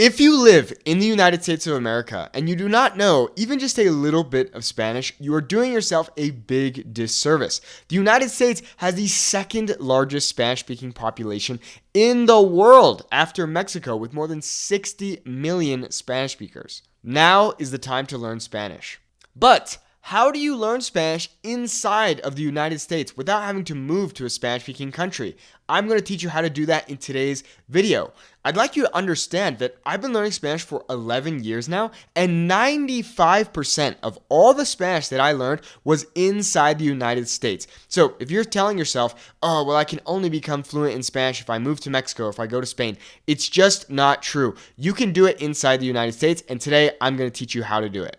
If you live in the United States of America and you do not know even just a little bit of Spanish, you are doing yourself a big disservice. The United States has the second largest Spanish-speaking population in the world after Mexico, with more than 60 million Spanish speakers. Now is the time to learn Spanish. But how do you learn Spanish inside of the United States without having to move to a Spanish-speaking country? I'm going to teach you how to do that in today's video. I'd like you to understand that I've been learning Spanish for 11 years now, and 95% of all the Spanish that I learned was inside the United States. So if you're telling yourself, oh, well, I can only become fluent in Spanish if I move to Mexico, if I go to Spain, it's just not true. You can do it inside the United States, and today I'm going to teach you how to do it.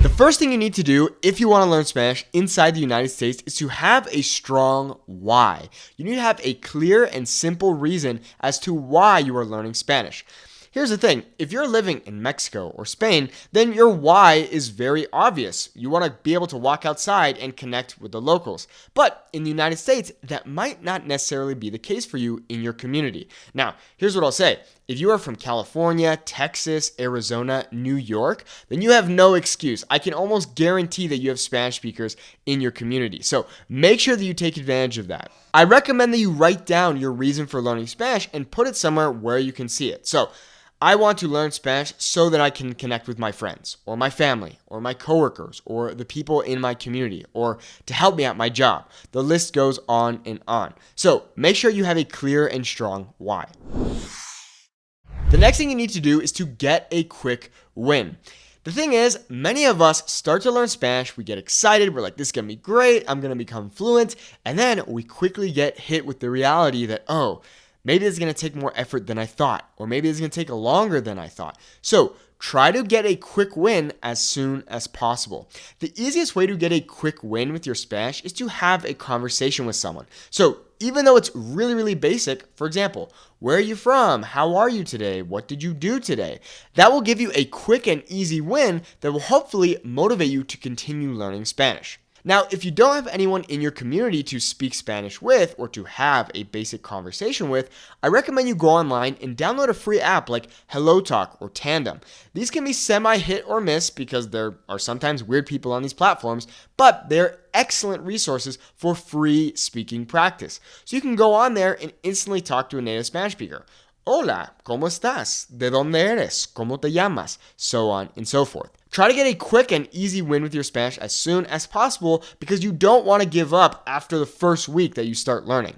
The first thing you need to do if you want to learn Spanish inside the United States is to have a strong why. You need to have a clear and simple reason as to why you are learning Spanish. Here's the thing, if you're living in Mexico or Spain, then your why is very obvious. You want to be able to walk outside and connect with the locals. But in the United States, that might not necessarily be the case for you in your community. Now, here's what I'll say. If you are from California, Texas, Arizona, New York, then you have no excuse. I can almost guarantee that you have Spanish speakers in your community. So make sure that you take advantage of that. I recommend that you write down your reason for learning Spanish and put it somewhere where you can see it. So I want to learn Spanish so that I can connect with my friends or my family or my coworkers or the people in my community or to help me at my job. The list goes on and on. So make sure you have a clear and strong why. The next thing you need to do is to get a quick win. The thing is, many of us start to learn Spanish, we get excited, we're like, this is going to be great, I'm going to become fluent, and then we quickly get hit with the reality that, oh, maybe it's going to take more effort than I thought, or maybe it's going to take longer than I thought. So try to get a quick win as soon as possible. The easiest way to get a quick win with your Spanish is to have a conversation with someone. So even though it's really basic, for example, where are you from? How are you today? What did you do today? That will give you a quick and easy win that will hopefully motivate you to continue learning Spanish. Now, if you don't have anyone in your community to speak Spanish with or to have a basic conversation with, I recommend you go online and download a free app like Hello Talk or Tandem. These can be semi-hit or miss because there are sometimes weird people on these platforms, but they're excellent resources for free speaking practice. So you can go on there and instantly talk to a native Spanish speaker. Hola, ¿cómo estás? ¿De dónde eres? ¿Cómo te llamas? So on and so forth. Try to get a quick and easy win with your Spanish as soon as possible because you don't want to give up after the first week that you start learning.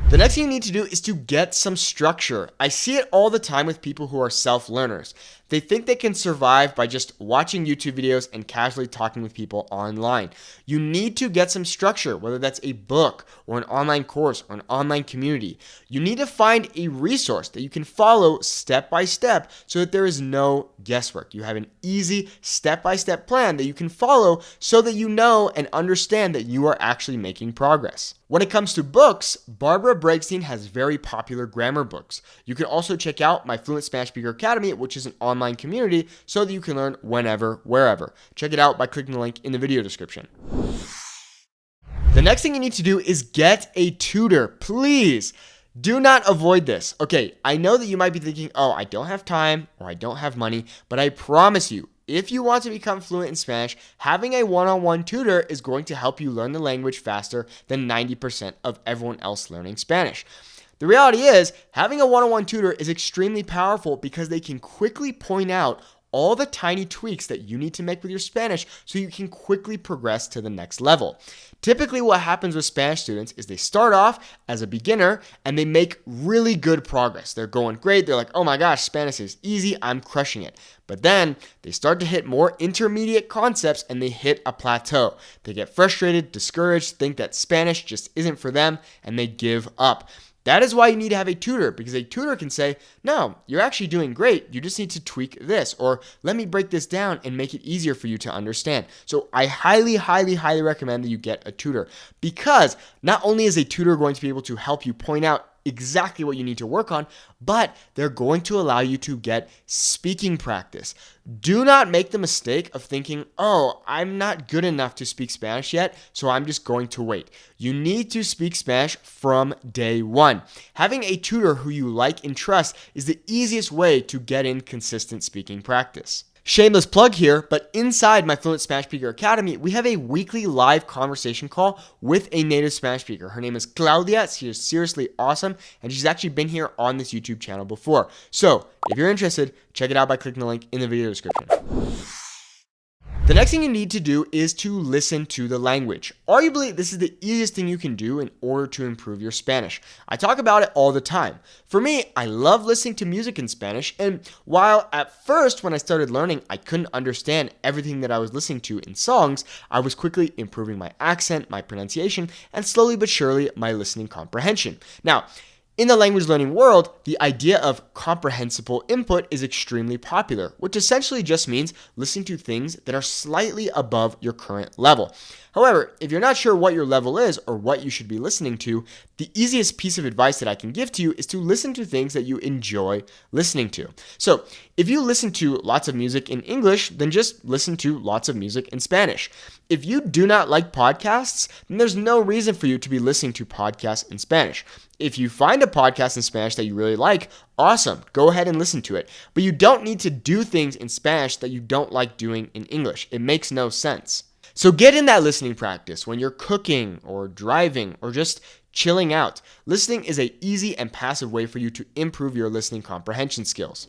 The next thing you need to do is to get some structure. I see it all the time with people who are self-learners. They think they can survive by just watching YouTube videos and casually talking with people online. You need to get some structure, whether that's a book or an online course or an online community. You need to find a resource that you can follow step by step so that there is no guesswork. You have an easy step-by-step plan that you can follow so that you know and understand that you are actually making progress. When it comes to books, Barbara Breakstein has very popular grammar books. You can also check out my Fluent Spanish Speaker Academy, which is an online community so that you can learn whenever, wherever. Check it out by clicking the link in the video description. The next thing you need to do is get a tutor. Please do not avoid this. Okay, I know that you might be thinking, oh, I don't have time or I don't have money, but I promise you, if you want to become fluent in Spanish, having a one-on-one tutor is going to help you learn the language faster than 90% of everyone else learning Spanish. The reality is, having a one-on-one tutor is extremely powerful because they can quickly point out all the tiny tweaks that you need to make with your Spanish so you can quickly progress to the next level. Typically, what happens with Spanish students is they start off as a beginner and they make really good progress. They're going great. They're like, oh my gosh, Spanish is easy. I'm crushing it. But then they start to hit more intermediate concepts and they hit a plateau. They get frustrated, discouraged, think that Spanish just isn't for them, and they give up. That is why you need to have a tutor, because a tutor can say, no, you're actually doing great. You just need to tweak this, or let me break this down and make it easier for you to understand. So I highly recommend that you get a tutor, because not only is a tutor going to be able to help you point out exactly what you need to work on, but they're going to allow you to get speaking practice. Do not make the mistake of thinking, oh, I'm not good enough to speak Spanish yet, so I'm just going to wait. You need to speak Spanish from day one. Having a tutor who you like and trust is the easiest way to get in consistent speaking practice. Shameless plug here, but inside my Fluent Spanish Speaker Academy, we have a weekly live conversation call with a native Spanish speaker. Her name is Claudia. She is seriously awesome, and she's actually been here on this YouTube channel before. So if you're interested, check it out by clicking the link in the video description. The next thing you need to do is to listen to the language. Arguably, this is the easiest thing you can do in order to improve your Spanish. I talk about it all the time. For me, I love listening to music in Spanish, and while at first when I started learning, I couldn't understand everything that I was listening to in songs, I was quickly improving my accent, my pronunciation, and slowly but surely my listening comprehension. Now, in the language learning world, the idea of comprehensible input is extremely popular, which essentially just means listening to things that are slightly above your current level. However, if you're not sure what your level is or what you should be listening to, the easiest piece of advice that I can give to you is to listen to things that you enjoy listening to. So, if you listen to lots of music in English, then just listen to lots of music in Spanish. If you do not like podcasts, then there's no reason for you to be listening to podcasts in Spanish. If you find a podcast in Spanish that you really like, awesome, go ahead and listen to it. But you don't need to do things in Spanish that you don't like doing in English. It makes no sense. So get in that listening practice when you're cooking or driving or just chilling out. Listening is an easy and passive way for you to improve your listening comprehension skills.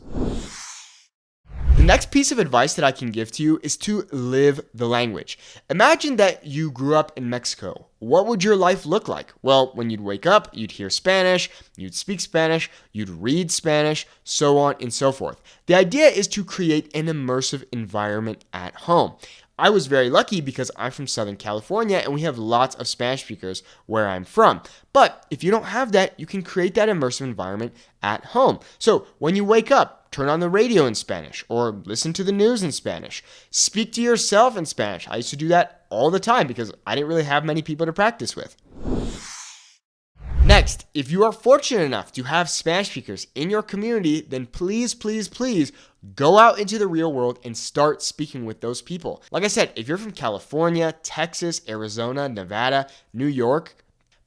The next piece of advice that I can give to you is to live the language. Imagine that you grew up in Mexico. What would your life look like? Well, when you'd wake up, you'd hear Spanish, you'd speak Spanish, you'd read Spanish, so on and so forth. The idea is to create an immersive environment at home. I was very lucky because I'm from Southern California and we have lots of Spanish speakers where I'm from. But if you don't have that, you can create that immersive environment at home. So when you wake up, turn on the radio in Spanish or listen to the news in Spanish. Speak to yourself in Spanish. I used to do that all the time because I didn't really have many people to practice with. Next, if you are fortunate enough to have Spanish speakers in your community, then please, please, please go out into the real world and start speaking with those people. Like I said, if you're from California, Texas, Arizona, Nevada, New York,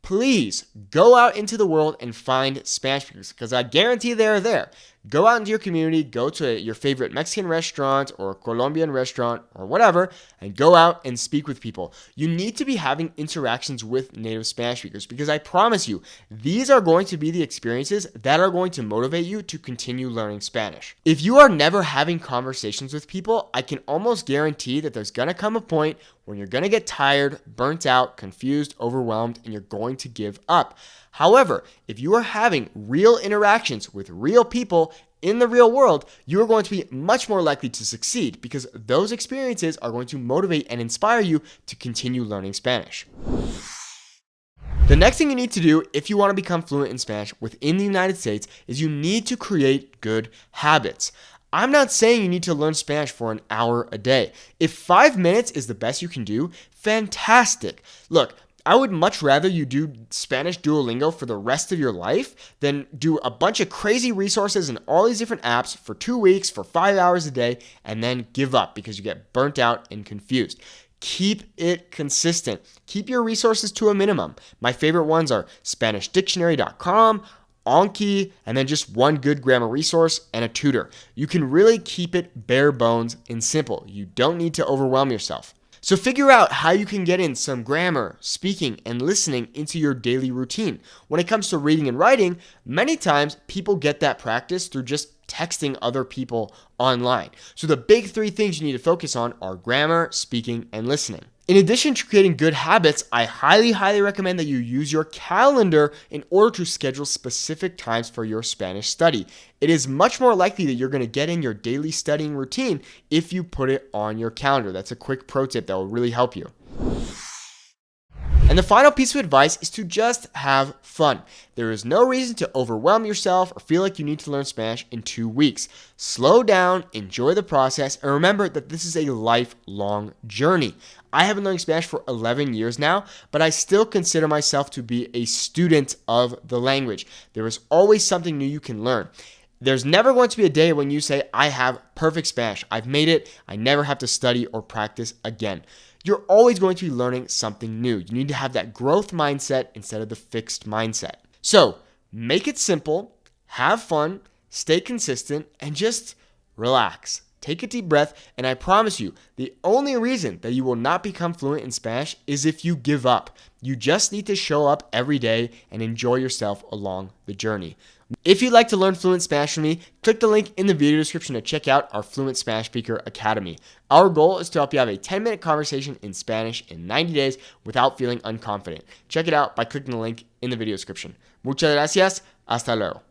please go out into the world and find Spanish speakers because I guarantee they're there. Go out into your community, go to your favorite Mexican restaurant or Colombian restaurant or whatever, and go out and speak with people. You need to be having interactions with native Spanish speakers because I promise you, these are going to be the experiences that are going to motivate you to continue learning Spanish. If you are never having conversations with people, I can almost guarantee that there's going to come a point when you're going to get tired, burnt out, confused, overwhelmed, and you're going to give up. However, if you are having real interactions with real people in the real world, you are going to be much more likely to succeed because those experiences are going to motivate and inspire you to continue learning Spanish. The next thing you need to do if you want to become fluent in Spanish within the United States is you need to create good habits. I'm not saying you need to learn Spanish for an hour a day. If 5 minutes is the best you can do, fantastic. Look, I would much rather you do Spanish Duolingo for the rest of your life than do a bunch of crazy resources and all these different apps for 2 weeks, for 5 hours a day, and then give up because you get burnt out and confused. Keep it consistent. Keep your resources to a minimum. My favorite ones are SpanishDictionary.com, Anki, and then just one good grammar resource and a tutor. You can really keep it bare bones and simple. You don't need to overwhelm yourself. So figure out how you can get in some grammar, speaking, and listening into your daily routine. When it comes to reading and writing, many times people get that practice through just texting other people online. So the big 3 things you need to focus on are grammar, speaking, and listening. In addition to creating good habits, I highly recommend that you use your calendar in order to schedule specific times for your Spanish study. It is much more likely that you're going to get in your daily studying routine if you put it on your calendar. That's a quick pro tip that will really help you. And the final piece of advice is to just have fun. There is no reason to overwhelm yourself or feel like you need to learn Spanish in 2 weeks. Slow down, enjoy the process, and remember that this is a lifelong journey. I have been learning Spanish for 11 years now, but I still consider myself to be a student of the language. There is always something new you can learn. There's never going to be a day when you say, I have perfect Spanish. I've made it. I never have to study or practice again. You're always going to be learning something new. You need to have that growth mindset instead of the fixed mindset. So make it simple, have fun, stay consistent, and just relax. Take a deep breath, and I promise you, the only reason that you will not become fluent in Spanish is if you give up. You just need to show up every day and enjoy yourself along the journey. If you'd like to learn fluent Spanish from me, click the link in the video description to check out our Fluent Spanish Speaker Academy. Our goal is to help you have a 10-minute conversation in Spanish in 90 days without feeling unconfident. Check it out by clicking the link in the video description. Muchas gracias. Hasta luego.